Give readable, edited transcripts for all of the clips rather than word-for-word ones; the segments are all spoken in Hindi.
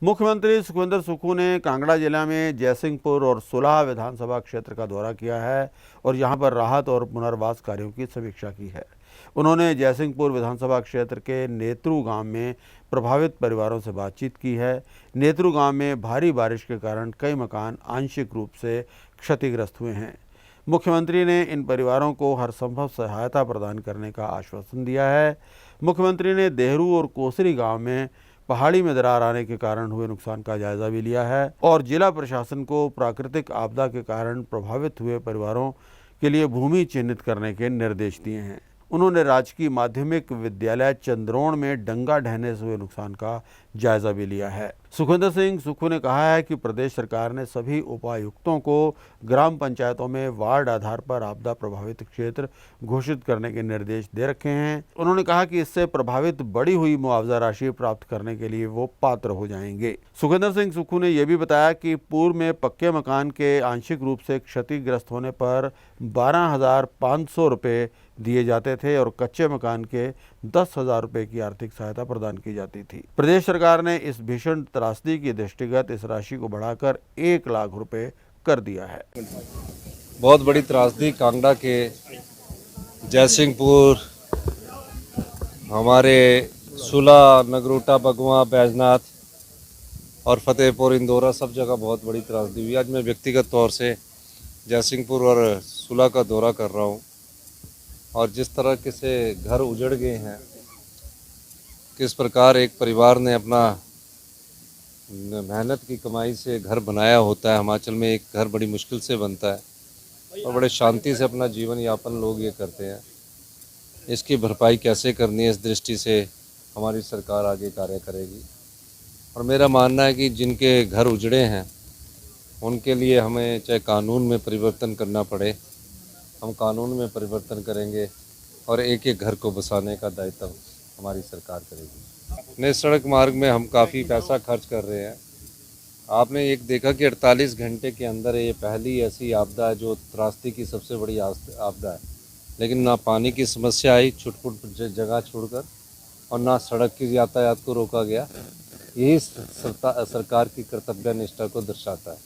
मुख्यमंत्री सुखविंदर सुक्खू ने कांगड़ा जिला में जयसिंहपुर और सुलह विधानसभा क्षेत्र का दौरा किया है और यहां पर राहत और पुनर्वास कार्यों की समीक्षा की है। उन्होंने जयसिंहपुर विधानसभा क्षेत्र के नेत्रु गांव में प्रभावित परिवारों से बातचीत की है। नेत्रु गांव में भारी बारिश के कारण कई मकान आंशिक रूप से क्षतिग्रस्त हुए हैं। मुख्यमंत्री ने इन परिवारों को हर संभव सहायता प्रदान करने का आश्वासन दिया है। मुख्यमंत्री ने देहरू और कोसरी गांव में पहाड़ी में दरार आने के कारण हुए नुकसान का जायजा भी लिया है और जिला प्रशासन को प्राकृतिक आपदा के कारण प्रभावित हुए परिवारों के लिए भूमि चिन्हित करने के निर्देश दिए हैं। उन्होंने राजकीय माध्यमिक विद्यालय चंद्रोण में डंगा ढहने से हुए नुकसान का जायजा भी लिया है। सुखविंदर सिंह सुक्खू ने कहा है कि प्रदेश सरकार ने सभी उपायुक्तों को ग्राम पंचायतों में वार्ड आधार पर आपदा प्रभावित क्षेत्र घोषित करने के निर्देश दे रखे हैं। उन्होंने कहा कि इससे प्रभावित बढ़ी हुई मुआवजा राशि प्राप्त करने के लिए वो पात्र हो जाएंगे। सुखविंदर सिंह सुक्खू ने यह भी बताया कि पूर्व में पक्के मकान के आंशिक रूप से क्षतिग्रस्त होने पर 12,500 रुपये दिए जाते थे और कच्चे मकान के 10,000 रुपये की आर्थिक सहायता प्रदान की जाती थी। प्रदेश सरकार ने इस भीषण त्रासदी के दृष्टिगत इस राशि को बढ़ाकर 1 लाख रुपए कर दिया है। बहुत बड़ी त्रासदी कांगड़ा के जयसिंहपुर, हमारे सुलह, नगरोटा, बगवा, बैजनाथ और फतेहपुर, इंदौरा सब जगह बहुत बड़ी त्रासदी हुई। आज मैं व्यक्तिगत तौर से जयसिंहपुर और सुलह का दौरा कर रहा हूँ और जिस तरह के से घर उजड़ गए हैं, किस प्रकार एक परिवार ने अपना मेहनत की कमाई से घर बनाया होता है। हिमाचल में एक घर बड़ी मुश्किल से बनता है और बड़े शांति से अपना जीवन यापन लोग ये करते हैं। इसकी भरपाई कैसे करनी है, इस दृष्टि से हमारी सरकार आगे कार्य करेगी। और मेरा मानना है कि जिनके घर उजड़े हैं उनके लिए हमें चाहे कानून में परिवर्तन करना पड़े, हम कानून में परिवर्तन करेंगे और एक एक घर को बसाने का दायित्व हमारी सरकार करेगी। नए सड़क मार्ग में हम काफ़ी पैसा खर्च कर रहे हैं। आपने एक देखा कि 48 घंटे के अंदर ये पहली ऐसी आपदा है जो त्रासदी की सबसे बड़ी आपदा है, लेकिन ना पानी की समस्या आई छुटपुट जगह छोड़कर और ना सड़क की यातायात को रोका गया। यही सरकार की कर्तव्य निष्ठा को दर्शाता है।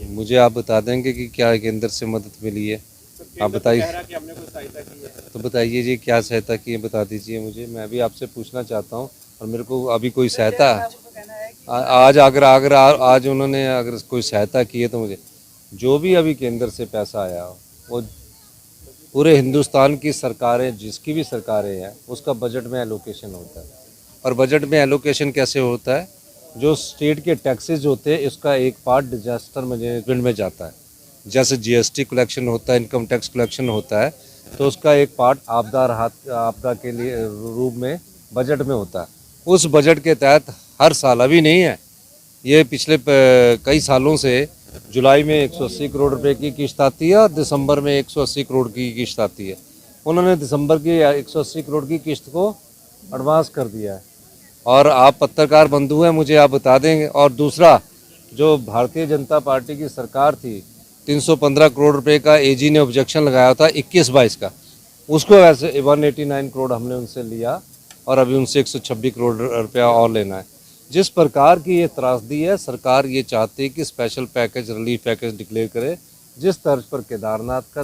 मुझे आप बता देंगे कि क्या केंद्र से मदद मिली है? आप बताइए। तो बताइए जी, क्या सहायता की है, बता दीजिए मुझे। मैं भी आपसे पूछना चाहता हूँ और मेरे को अभी कोई सहायता आज उन्होंने अगर कोई सहायता की है तो मुझे जो भी अभी केंद्र से पैसा आया वो पूरे हिंदुस्तान की सरकारें, जिसकी भी सरकारें हैं, उसका बजट में एलोकेशन होता है। और बजट में एलोकेशन कैसे होता है? जो स्टेट के टैक्सेस होते हैं उसका एक पार्ट डिजास्टर मैनेजमेंट में जाता है। जैसे जीएसटी कलेक्शन होता है, इनकम टैक्स कलेक्शन होता है, तो उसका एक पार्ट आपदा के लिए रूप में बजट में होता है। उस बजट के तहत हर साल, अभी नहीं है, ये पिछले कई सालों से जुलाई में 180 करोड़ रुपए की किश्त आती है और दिसंबर में 180 करोड़ की किश्त आती है। उन्होंने दिसंबर की 180 करोड़ की किश्त को एडवांस कर दिया है। और आप पत्रकार बंधु हैं, मुझे आप बता देंगे। और दूसरा, जो भारतीय जनता पार्टी की सरकार थी, 315 करोड़ रुपए का एजी ने ऑब्जेक्शन लगाया था 21-22 का, उसको वैसे 189 करोड़ हमने उनसे लिया और अभी उनसे 126 करोड़ रुपया और लेना है। जिस प्रकार की ये त्रासदी है, सरकार ये चाहती है कि special package, relief package declare करे। जिस तर्ज पर केदारनाथ का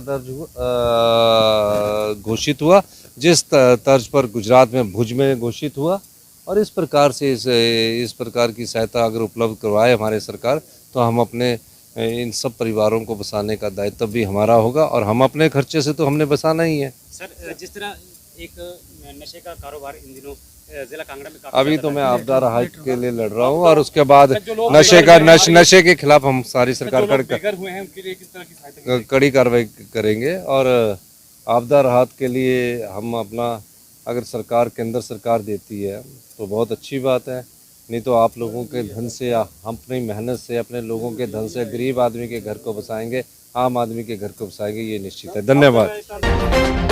घोषित हुआ, जिस तर्ज पर गुजरात में भुज में घोषित हुआ, और इस प्रकार से इस प्रकार की सहायता अगर उपलब्ध करवाए हमारे सरकार, तो हम अपने इन सब परिवारों को बसाने का दायित्व भी हमारा होगा और हम अपने खर्चे से तो हमने बसाना ही है। सर, जिस तरह एक नशे का कारोबार इन दिनों जिला कांगड़ा में अभी तो मैं आपदा राहत के लिए लड़ रहा हूँ और उसके बाद नशे के खिलाफ हम सारी सरकार कड़ी कार्रवाई करेंगे। और आपदा राहत के लिए हम अपना, अगर सरकार, केंद्र सरकार देती है तो बहुत अच्छी बात है, नहीं तो आप लोगों के धन से, हम अपनी मेहनत से, अपने लोगों के धन से गरीब आदमी के घर को बसाएंगे, आम आदमी के घर को बसाएंगे, ये निश्चित है। धन्यवाद।